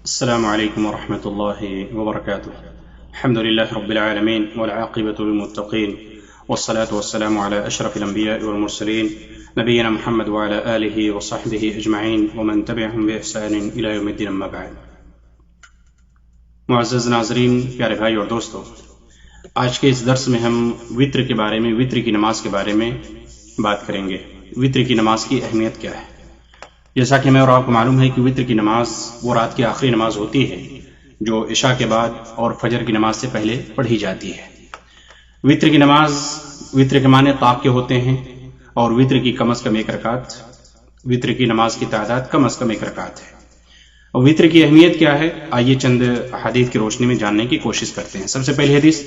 السلام عليكم ورحمة الله وبركاته. الحمد لله رب العالمين والعاقبة للمتقين والصلاة والسلام على أشرف الأنبياء والمرسلين نبينا محمد وعلى آله وصحبه أجمعين ومن تبعهم بإحسان إلى يوم الدين أما بعد. معزز ناظرین، پیارے بھائی اور دوستو، آج کے اس درس میں ہم وتر کے بارے میں، وتر کی نماز کے بارے میں بات کریں گے. وتر کی نماز کی اہمیت کیا ہے؟ جیسا کہ ہمیں اور آپ کو معلوم ہے کہ وتر کی نماز وہ رات کی آخری نماز ہوتی ہے جو عشاء کے بعد اور فجر کی نماز سے پہلے پڑھی جاتی ہے. وتر کی نماز، وتر کے معنی طاق کے ہوتے ہیں، اور وتر کی کم از کم ایک رکعت، وتر کی نماز کی تعداد کم از کم ایک رکعت ہے. اور وتر کی اہمیت کیا ہے، آئیے چند حدیث کی روشنی میں جاننے کی کوشش کرتے ہیں. سب سے پہلی حدیث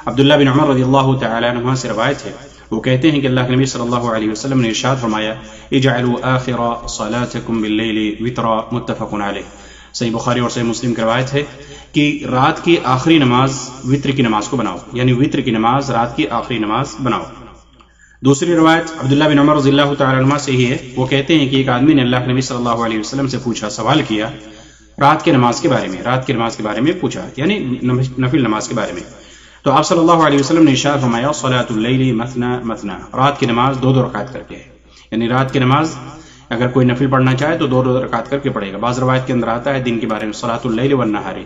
عبداللہ بن عمر رضی اللہ تعالی عنہ سے روایت ہے. وہ کہتے ہیں کہ اللہ کے نبی صلی اللہ علیہ وسلم نے ارشاد فرمایا، اجعلوا آخر صلاتکم باللیل وترا، متفق علیہ. صحیح بخاری اور صحیح مسلم کی روایت ہے کہ رات کی آخری نماز وتر کی نماز کو بناؤ، یعنی وتر کی نماز رات کی آخری نماز بناؤ. دوسری روایت عبداللہ بن عمر رضی اللہ تعالی عنہ سے ہی ہے. وہ کہتے ہیں کہ ایک آدمی نے اللہ کے نبی صلی اللہ علیہ وسلم سے پوچھا، سوال کیا رات کی نماز کے بارے میں، رات کی نماز کے بارے میں پوچھا، یعنی نفل نماز کے بارے میں. تو آپ صلی اللہ علیہ وسلم نے ارشاد فرمایا، صلاۃ اللیل مثنی مثنی، رات کی نماز دو دو رکعت کر کے ہے. یعنی رات کی نماز اگر کوئی نفل پڑھنا چاہے تو دو دو رکعت کر کے پڑھے گا. بعض روایت کے اندر آتا ہے دن کے بارے میں صلاۃ اللیل والنہار.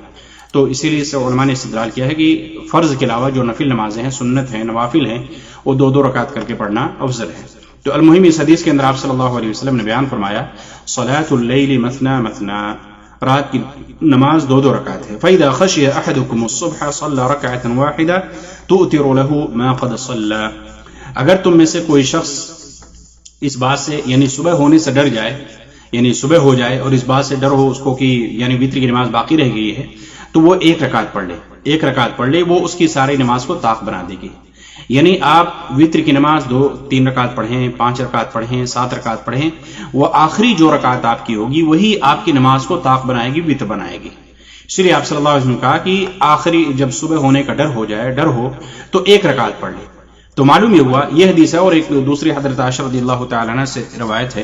تو اسی لیے سے علماء نے استدلال کیا ہے کہ فرض کے علاوہ جو نفل نمازیں ہیں، سنت ہیں، نوافل ہیں، وہ دو دو رکعت کر کے پڑھنا افضل ہے. تو المہم اس حدیث کے اندر آپ صلی اللہ علیہ وسلم نے بیان فرمایا، صلاۃ اللیل مثنی مثنی، رات کی نماز دو دو رکعت ہے. فَإِذَا خَشِيَ أَحَدُكُمُ الصُّبْحَ صَلَّى رَكْعَةً وَاحِدَةً تُؤْتِرُ لَهُ مَا قَدْ صَلَّى. اگر تم میں سے کوئی شخص اس بات سے، یعنی صبح ہونے سے ڈر جائے، یعنی صبح ہو جائے اور اس بات سے ڈر ہو اس کو کہ یعنی وتر کی نماز باقی رہ گئی ہے، تو وہ ایک رکعت پڑھ لے، ایک رکعت پڑھ لے، وہ اس کی ساری نماز کو طاق بنا دے گی. یعنی آپ وتر کی نماز دو تین رکعت پڑھیں، 5 رکعت پڑھیں، 7 رکعت پڑھیں، وہ آخری جو رکعت آپ کی ہوگی وہی آپ کی نماز کو طاق بنائے گی، وتر بنائے گی. اس لیے آپ صلی اللہ علیہ وسلم نے کہا کہ آخری جب صبح ہونے کا ڈر ہو جائے، ڈر ہو تو ایک رکعت پڑھ لے. تو معلوم یہ ہوا، یہ حدیث ہے. اور ایک دوسری حضرت عائشہ رضی اللہ تعالی عنہ سے روایت ہے،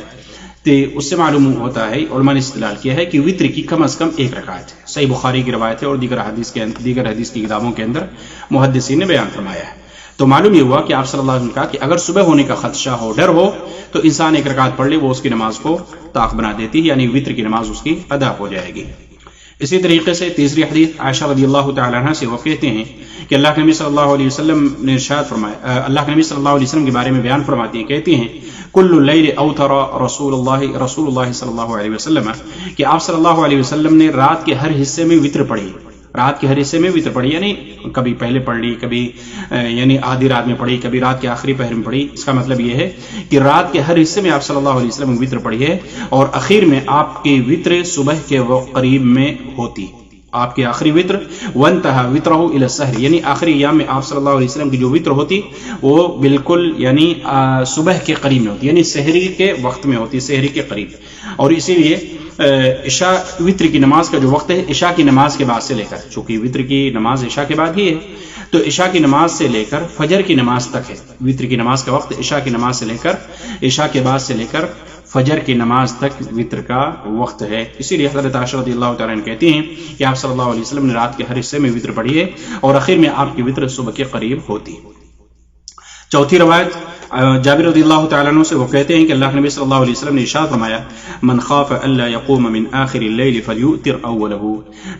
تو اس سے معلوم ہوتا ہے، علماء نے استدلال کیا ہے کہ وتر کی کم از کم ایک رکعت ہے. صحیح بخاری کی روایت ہے اور دیگر حدیث کی کتابوں کے اندر محدثین نے بیان فرمایا ہے. تو معلوم یہ ہوا کہ آپ صلی اللہ علیہ وسلم نے کہا کہ اگر صبح ہونے کا خدشہ ہو، ڈر ہو، تو انسان ایک رکعت پڑھ لے، وہ اس کی نماز کو طاق بنا دیتی ہے، یعنی وتر کی نماز اس کی ادا ہو جائے گی. اسی طریقے سے تیسری حدیث عائشہ رضی اللہ تعالی عنہ سے وہ کہتے ہیں کہ اللہ کے نبی صلی اللہ علیہ وسلم نے ارشاد فرمایا، اللہ کے نبی صلی اللہ علیہ وسلم کے بارے میں بیان فرماتی ہیں، کہتی ہیں کل اللیل اوتر رسول اللہ صلی اللہ علیہ وسلم، کہ آپ صلی اللہ علیہ وسلم نے رات کے ہر حصے میں وتر پڑھی، رات کے ہر حصے میں وتر پڑھی، یعنی کبھی پہلے پڑھ لی، کبھی یعنی آدھی رات میں پڑھی، کبھی رات کے آخری پہر میں پڑھی. اس کا مطلب یہ ہے کہ رات کے ہر حصے میں آپ صلی اللہ علیہ وسلم وتر پڑھی ہے، اور اخیر میں آپ کی وتر صبح کے قریب میں ہوتی. آپ کی آخری وتر وانتہا وترہ الی السحر، یعنی آخری ایام میں آپ صلی اللہ علیہ وسلم کی جو وتر ہوتی وہ بالکل یعنی صبح کے قریب میں ہوتی، یعنی سحری کے وقت میں ہوتی، سحری کے قریب. اور اسی لیے عشاء وتر کی نماز کا جو وقت ہے عشاء کی نماز کے بعد سے لے کر، چونکہ وتر کی نماز عشاء کے بعد ہی ہے، تو عشاء کی نماز سے لے کر فجر کی نماز تک ہے. وتر کی نماز کا وقت عشاء کی نماز سے لے کر، عشاء کے بعد سے لے کر فجر کی نماز تک وتر کا وقت ہے. اسی لیے حضرت عائشہ رضی اللہ تعالیٰ عنہ کہتی ہیں کہ آپ صلی اللہ علیہ وسلم نے رات کے ہر حصے میں وتر پڑھی ہے، اور آخر میں آپ کی وتر صبح کے قریب ہوتی. چوتھی روایت جابر رضی اللہ تعالیٰ عنہ سے وہ کہتے ہیں کہ اللہ کے نبی صلی اللہ علیہ وسلم نے ارشاد فرمایا، من خاف الا يقوم من آخر اللیل فلیؤتر اولہ.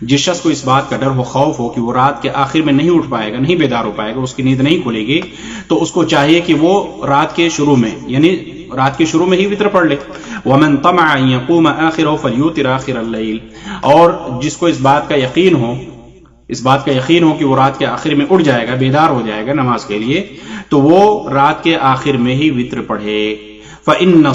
جس شخص کو اس بات کا ڈر ہو، خوف ہو کہ وہ رات کے آخر میں نہیں اٹھ پائے گا، نہیں بیدار ہو پائے گا، اس کی نیند نہیں کھلے گی، تو اس کو چاہیے کہ وہ رات کے شروع میں، یعنی رات کے شروع میں ہی وتر پڑھ لے. ومن طمع ان يقوم آخرہ فلیؤتر آخر اللیل. اور جس کو اس بات کا یقین ہو کہ وہ رات کے آخر میں اٹھ جائے گا، بیدار ہو جائے گا نماز کے لیے، تو وہ رات کے آخر میں ہی وتر پڑھے. فإن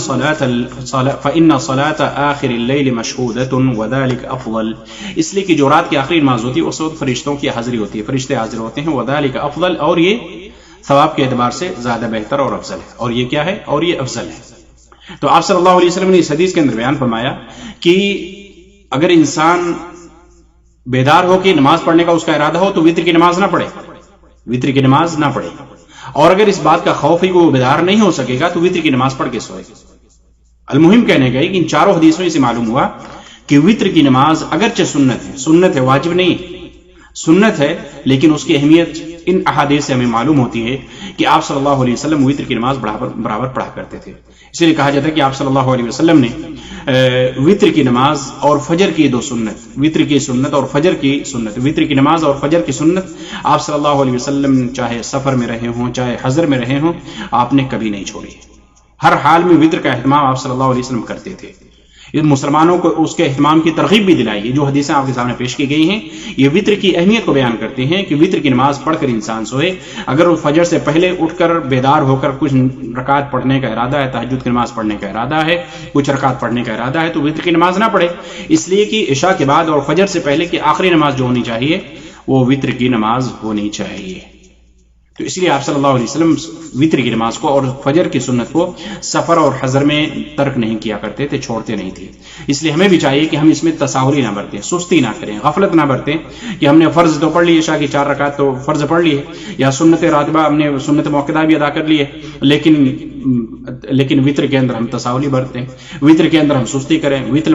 صلاة آخر الليل مشهودة وذلك أفضل. اس لیے کہ جو رات کی آخری نماز ہوتی ہے اس وقت فرشتوں کی حاضری ہوتی ہے، فرشتے حاضر ہوتے ہیں. وذلك أفضل، اور یہ ثواب کے اعتبار سے زیادہ بہتر اور افضل ہے. اور یہ کیا ہے؟ اور یہ افضل ہے. تو آپ صلی اللہ علیہ وسلم نے اس حدیث کے اندر بیان فرمایا کہ اگر انسان بیدار ہو کہ نماز پڑھنے کا اس کا ارادہ ہو تو وتر کی نماز نہ پڑھے، وتر کی نماز نہ پڑھے. اور اگر اس بات کا خوف ہے کہ وہ بیدار نہیں ہو سکے گا تو وتر کی نماز پڑھ کے سوئے. المہم کہنے گئے کہ ان چاروں حدیثوں سے معلوم ہوا کہ وطر کی نماز اگرچہ سنت ہے واجب نہیں، سنت ہے، لیکن اس کی اہمیت ان احادیث سے ہمیں معلوم ہوتی ہے کہ آپ صلی اللہ علیہ وسلم وطر کی نماز برابر پڑھا کرتے تھے۔ اس لیے کہا جاتا ہے کہ آپ صلی اللہ علیہ وسلم نے وطر کی نماز اور فجر کی دو سنت، وطر کی سنت اور فجر کی سنت، وطر کی نماز اور فجر کی سنت آپ صلی اللہ علیہ وسلم چاہے سفر میں رہے ہوں چاہے حضر میں رہے ہوں، آپ نے کبھی نہیں چھوڑی۔ ہر حال میں وطر کا اہتمام آپ صلی اللہ علیہ وسلم کرتے تھے۔ مسلمانوں کو اس کے اہتمام کی ترغیب بھی دلائی ہے۔ جو حدیثیں آپ کے سامنے پیش کی گئی ہیں یہ وطر کی اہمیت کو بیان کرتے ہیں کہ وطر کی نماز پڑھ کر انسان سوئے، اگر وہ فجر سے پہلے اٹھ کر بیدار ہو کر کچھ رکعت پڑھنے کا ارادہ ہے، تہجد کی نماز پڑھنے کا ارادہ ہے، کچھ رکعت پڑھنے کا ارادہ ہے، تو وطر کی نماز نہ پڑھے، اس لیے کہ عشاء کے بعد اور فجر سے پہلے کی آخری نماز جو ہونی چاہیے وہ وطر کی نماز ہونی چاہیے۔ تو اس لیے آپ صلی اللہ علیہ وسلم وطر کی نماز کو اور فجر کی سنت کو سفر اور حضر میں ترک نہیں کیا کرتے تھے، چھوڑتے نہیں تھے۔ اس لیے ہمیں بھی چاہیے کہ ہم اس میں تساہلی نہ برتیں، سستی نہ کریں، غفلت نہ برتیں کہ ہم نے فرض تو پڑھ لی، عشاء کی 4 رکعت تو فرض پڑھ لی ہے، یا سنت راتبہ ہم نے سنت موقدہ بھی ادا کر لی ہے، لیکن وطر کے اندر ہم تساہلی برتیں، وطر کے اندر ہم سستی کریں، وطر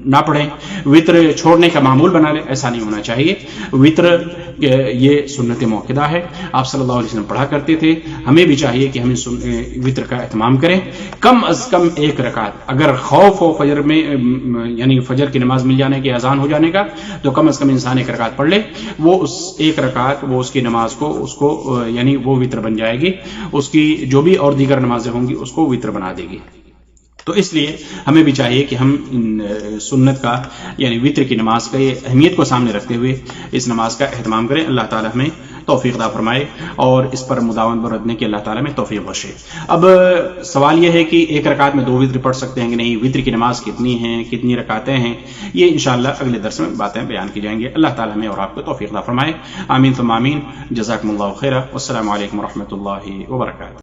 نہ پڑھیں، وطر چھوڑنے کا معمول بنا لیں، ایسا نہیں ہونا چاہیے۔ وطر یہ سنت موقدہ ہے، آپ صلی اللہ علیہ وسلم پڑھا کرتے تھے، ہمیں بھی چاہیے کہ ہم وطر کا اہتمام کریں، کم از کم 1 رکعت، اگر خوف ہو فجر میں یعنی فجر کی نماز مل جانے کی، اذان ہو جانے کا، تو کم از کم انسان 1 رکعت پڑھ لے، وہ اس 1 رکعت وہ اس کی نماز کو اس کو یعنی وہ وطر بن جائے گی، اس کی جو بھی اور دیگر نمازیں ہوں گی اس کو وطر بنا دے گی۔ تو اس لیے ہمیں بھی چاہیے کہ ہم سنت کا یعنی وطر کی نماز کا یہ اہمیت کو سامنے رکھتے ہوئے اس نماز کا اہتمام کریں۔ اللہ تعالیٰ ہمیں توفیق عطا فرمائے اور اس پر مداوم برتنے کی اللہ تعالیٰ میں توفیق بخشے۔ اب سوال یہ ہے کہ 1 رکعت میں 2 وطر پڑھ سکتے ہیں کہ نہیں، وطر کی نماز کتنی ہیں، کتنی رکعتیں ہیں، یہ انشاءاللہ اگلے درس میں باتیں بیان کی جائیں گے۔ اللہ تعالیٰ ہمیں اور آپ کو توفیق عطا فرمائے۔ آمین ثم آمین۔ جزاکم اللہ خیرا۔ والسلام علیکم ورحمۃ اللہ وبرکاتہ۔